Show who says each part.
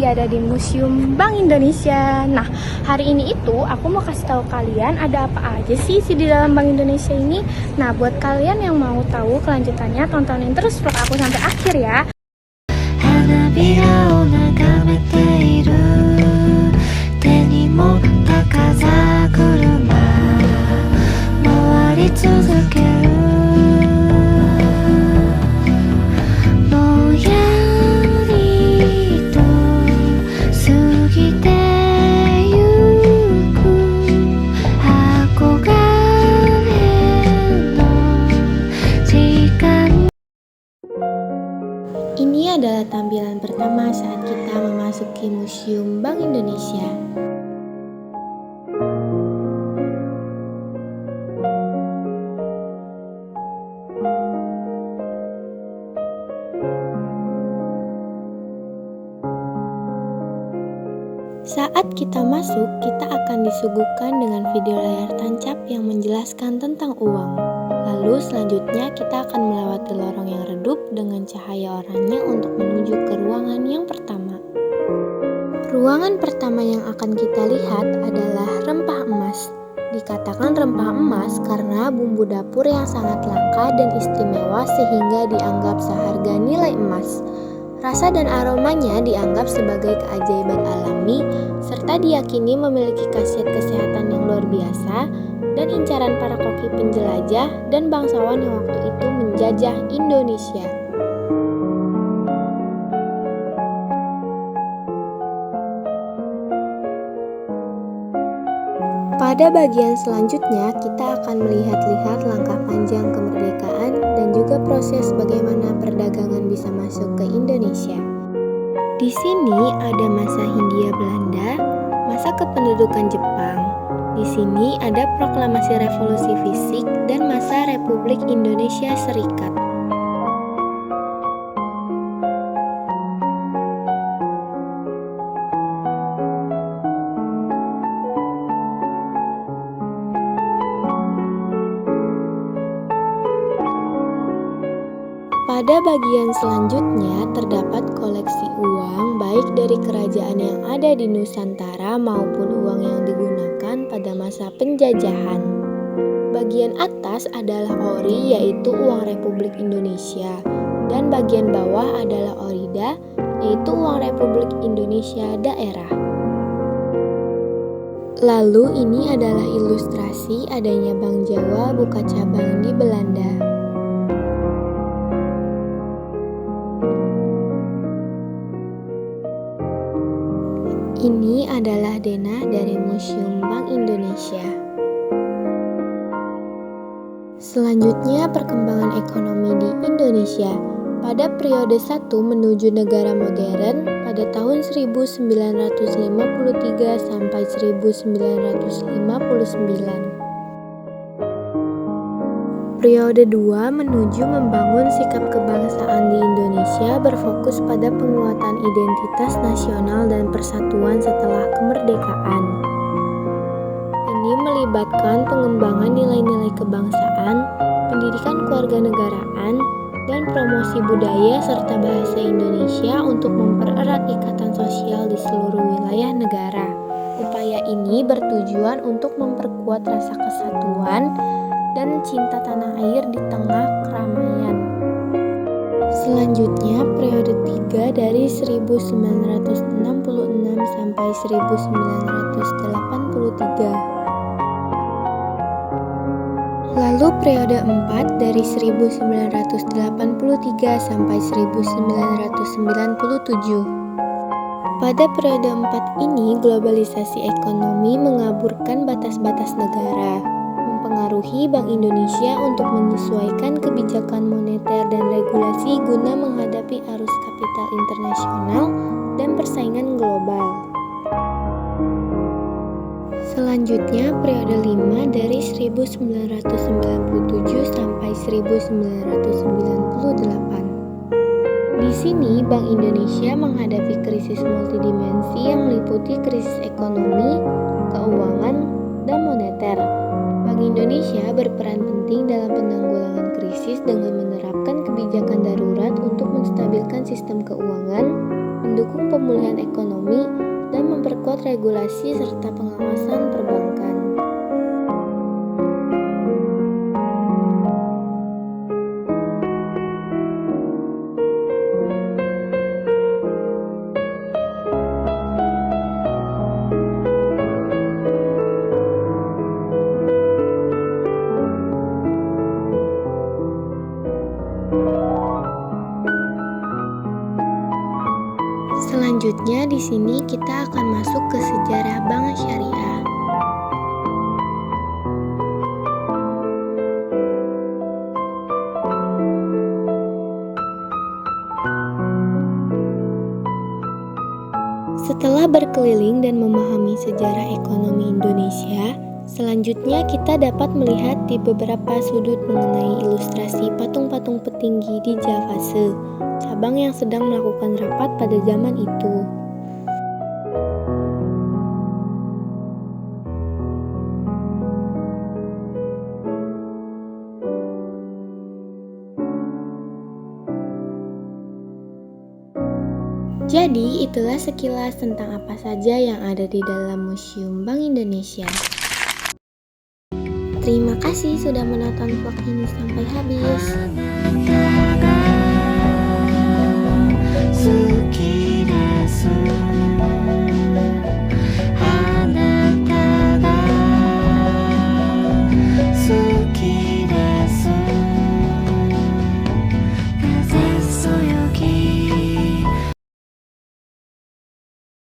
Speaker 1: ada di Museum Bank Indonesia. Nah, hari ini itu aku mau kasih tahu kalian ada apa aja sih di dalam Bank Indonesia ini. Nah, buat kalian yang mau tahu kelanjutannya, tontonin terus vlog aku sampai akhir ya.
Speaker 2: 花びらを眺めている手に持った風車回り続けるぼんやりと過ぎてゆく憧れの時間
Speaker 3: Ini adalah tampilan pertama saat kita memasuki Museum Bank Indonesia. Saat kita masuk, kita akan disuguhkan dengan video layar tancap yang menjelaskan tentang uang. Lalu selanjutnya kita akan melewati lorong yang redup dengan cahaya oranye untuk menuju ke ruangan yang pertama. Ruangan pertama yang akan kita lihat adalah rempah emas. Dikatakan rempah emas karena bumbu dapur yang sangat langka dan istimewa sehingga dianggap seharga nilai emas. Rasa dan aromanya dianggap sebagai keajaiban alami serta diyakini memiliki khasiat kesehatan yang luar biasa dan incaran para koki penjelajah dan bangsawan yang waktu itu menjajah Indonesia. Pada bagian selanjutnya, kita akan melihat-lihat langkah panjang kemerdekaan dan juga proses bagaimana perdagangan bisa masuk ke Indonesia. Di sini ada masa Hindia Belanda, masa kependudukan Jepang. Di sini ada proklamasi revolusi fisik dan masa Republik Indonesia Serikat. Pada bagian selanjutnya terdapat koleksi uang baik dari kerajaan yang ada di Nusantara maupun uang yang digunakan pada masa penjajahan. Bagian atas adalah ori yaitu uang Republik Indonesia dan bagian bawah adalah orida yaitu uang Republik Indonesia daerah. Lalu ini adalah ilustrasi adanya Bank Jawa buka cabang di Belanda. Ini adalah denah dari Museum Bank Indonesia. Selanjutnya perkembangan ekonomi di Indonesia. Pada periode 1 menuju negara modern pada tahun 1953 sampai 1959. Periode 2 menuju membangun sikap kebangsaan di Indonesia berfokus pada penguatan identitas nasional dan persatuan setelah kemerdekaan. Ini melibatkan pengembangan nilai-nilai kebangsaan, pendidikan kewarganegaraan, dan promosi budaya serta bahasa Indonesia untuk mempererat ikatan sosial di seluruh wilayah negara. Upaya ini bertujuan untuk memperkuat rasa kesatuan dan cinta tanah air di tengah keramaian. Selanjutnya, periode 3 dari 1966 sampai 1983. Lalu periode 4 dari 1983 sampai 1997. Pada periode 4 ini, globalisasi ekonomi mengaburkan batas-batas negara, mempengaruhi Bank Indonesia untuk menyesuaikan kebijakan moneter dan regulasi guna menghadapi arus kapital internasional dan persaingan global. Selanjutnya, periode 5 dari 1997 sampai 1998. Di sini, Bank Indonesia menghadapi krisis multidimensi yang meliputi krisis ekonomi, keuangan, dan moneter. Bank Indonesia berperan penting dalam penanggulangan krisis dengan menerapkan kebijakan darurat untuk menstabilkan sistem keuangan, mendukung pemulihan ekonomi, dan memperkuat regulasi serta pengawasan perbankan. Selanjutnya di sini kita akan masuk ke sejarah Bank Syariah. Setelah berkeliling dan memahami sejarah ekonomi Indonesia, selanjutnya kita dapat melihat di beberapa sudut mengenai ilustrasi patung-patung petinggi di Javase, cabang yang sedang melakukan rapat pada zaman itu. Jadi, itulah sekilas tentang apa saja yang ada di dalam Museum Bank Indonesia. Terima kasih sudah menonton vlog ini sampai habis.